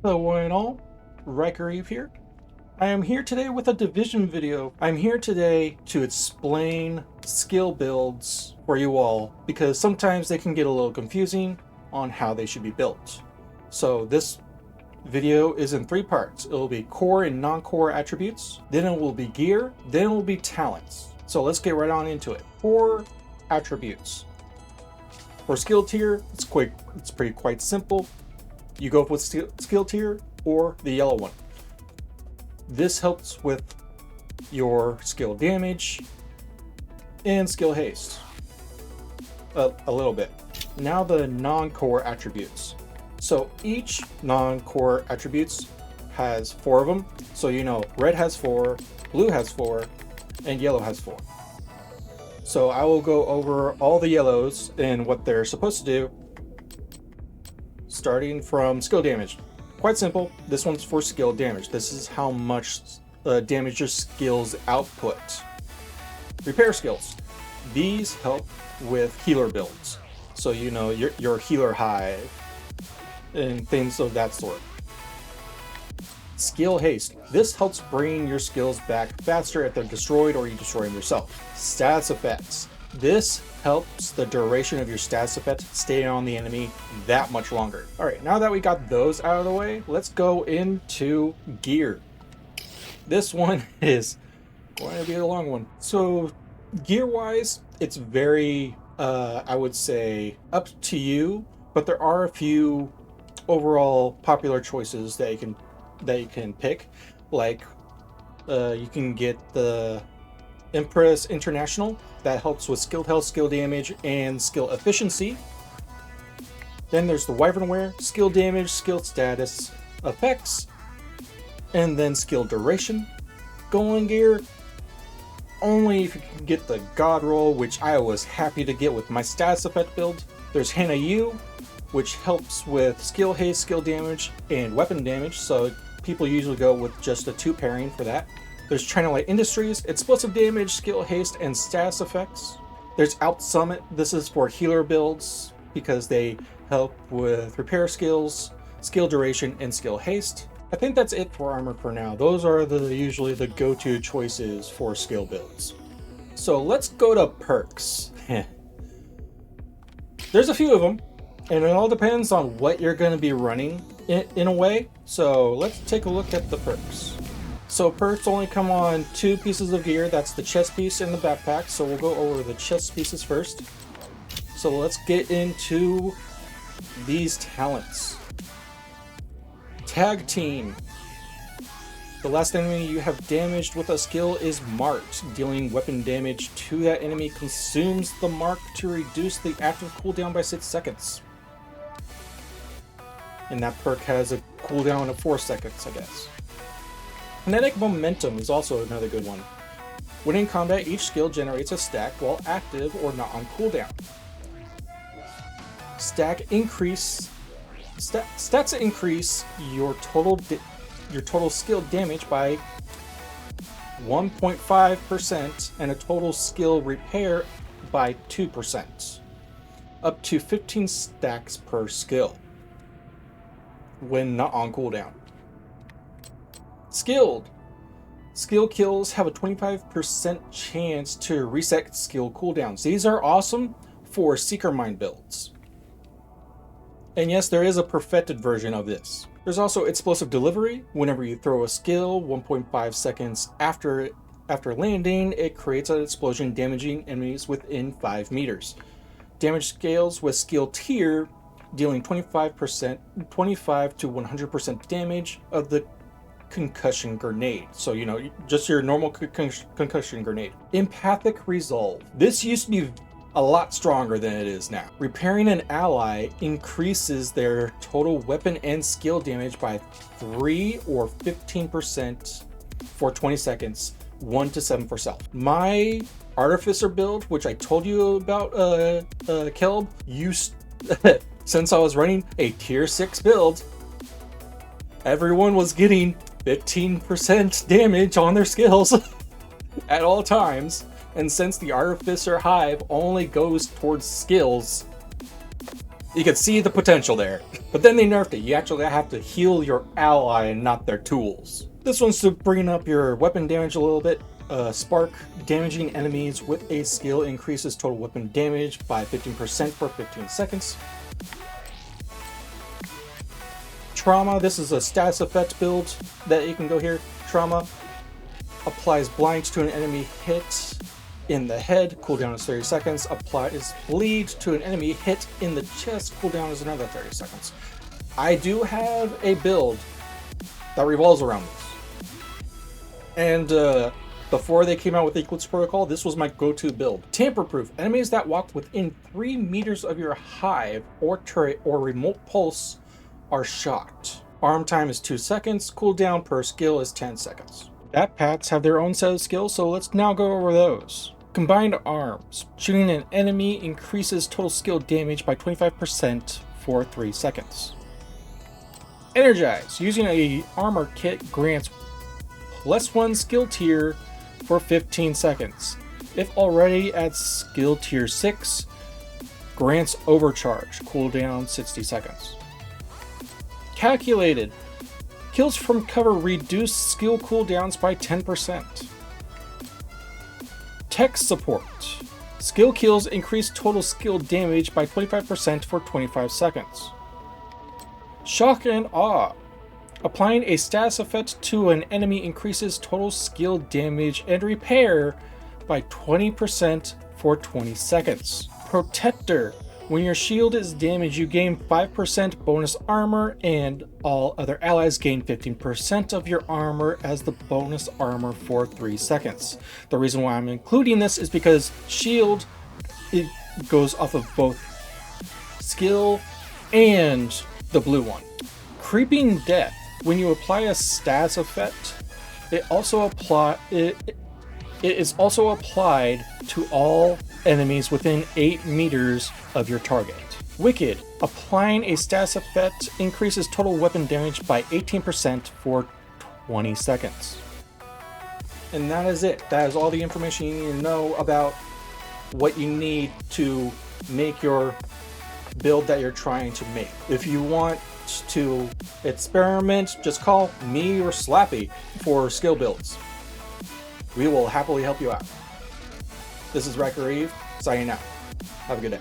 Hello one and all, Ryker here. I am here today with a division video. I'm here today to explain skill builds for you all because sometimes they can get a little confusing on how they should be built. So this video is in 3 parts. It will be core and non-core attributes, then it will be gear, then it will be talents. So let's get right on into it. Core attributes. For skill tier, it's pretty quite simple. You go with skill tier or the yellow one. This helps with your skill damage and skill haste a little bit. Now the non-core attributes. So each non-core attributes has 4 of them. So you know red has 4, blue has 4, and yellow has 4. So I will go over all the yellows and what they're supposed to do, starting from skill damage. Quite simple. This one's for skill damage. This is how much damage your skills output. Repair skills. These help with healer builds. So you know your healer hive and things of that sort. Skill haste. This helps bring your skills back faster if they're destroyed or you destroy them yourself. Status effects. This helps the duration of your status effect stay on the enemy that much longer. All right, now that we got those out of the way, let's go into gear. This one is going to be a long one. So gear-wise, it's very, I would say, up to you, but there are a few overall popular choices that you can pick. Like you can get the Empress International. That helps with skill health, skill damage, and skill efficiency. Then there's the Wyvernware, skill damage, skill status, effects, and then skill duration. Golem gear, only if you can get the God roll, which I was happy to get with my status effect build. There's Hannah U, which helps with skill haste, skill damage, and weapon damage, so people usually go with just a 2 pairing for that. There's China Light Industries, explosive damage, skill haste, and status effects. There's Out Summit. This is for healer builds because they help with repair skills, skill duration, and skill haste. I think that's it for armor for now. Those are usually the go-to choices for skill builds. So let's go to perks. There's a few of them, and it all depends on what you're going to be running in a way. So let's take a look at the perks. So perks only come on 2 pieces of gear. That's the chest piece and the backpack. So we'll go over the chest pieces first. So let's get into these talents. Tag team. The last enemy you have damaged with a skill is marked. Dealing weapon damage to that enemy consumes the mark to reduce the active cooldown by 6 seconds. And that perk has a cooldown of 4 seconds, I guess. Kinetic Momentum is also another good one. When in combat, each skill generates a stack while active or not on cooldown. Stats increase your total skill damage by 1.5% and a total skill repair by 2%. Up to 15 stacks per skill when not on cooldown. Skilled. Skill kills have a 25% chance to reset skill cooldowns. These are awesome for Seeker Mind builds. And yes, there is a perfected version of this. There's also Explosive Delivery. Whenever you throw a skill, 1.5 seconds after landing, it creates an explosion damaging enemies within 5 meters. Damage scales with skill tier, dealing 25 to 100% damage of the concussion grenade. So you know, just your normal concussion grenade. Empathic Resolve. This used to be a lot stronger than it is now. Repairing an ally increases their total weapon and skill damage by 3 or 15% for 20 seconds, 1 to 7 for self. My Artificer build, which I told you about, Kelb, used since I was running a tier 6 build, everyone was getting 15% damage on their skills at all times. And since the Artificer Hive only goes towards skills, You can see the potential there. But then they nerfed it. You actually have to heal your ally and not their tools. This one's to bring up your weapon damage a little bit. Spark, damaging enemies with a skill increases total weapon damage by 15% for 15 seconds. Trauma, this is a status effect build that you can go here. Trauma applies blind to an enemy hit in the head, cooldown is 30 seconds. Applies bleed to an enemy hit in the chest, cooldown is another 30 seconds. I do have a build that revolves around this. And before they came out with Eclipse Protocol, this was my go-to build. Tamper-proof. Enemies that walk within 3 meters of your hive or turret or remote pulse are shocked. Arm time is 2 seconds. Cooldown per skill is 10 seconds. Bat packs have their own set of skills, so let's now go over those. Combined arms. Shooting an enemy increases total skill damage by 25% for 3 seconds. Energize. Using a armor kit grants +1 skill tier for 15 seconds. If already at skill tier 6, grants overcharge. Cooldown 60 seconds. Calculated. Kills from cover reduce skill cooldowns by 10%. Tech support. Skill kills increase total skill damage by 25% for 25 seconds. Shock and awe. Applying a status effect to an enemy increases total skill damage and repair by 20% for 20 seconds. Protector. When your shield is damaged, you gain 5% bonus armor, and all other allies gain 15% of your armor as the bonus armor for 3 seconds. The reason why I'm including this is because shield, it goes off of both skill and the blue one. Creeping Death. When you apply a status effect, it is also applied to all enemies within 8 meters of your target. Wicked. Applying a status effect increases total weapon damage by 18% for 20 seconds. And that is it. That is all the information you need to know about what you need to make your build that you're trying to make. If you want to experiment, just call me or Slappy for skill builds. We will happily help you out. This is Ryker signing out. Have a good day.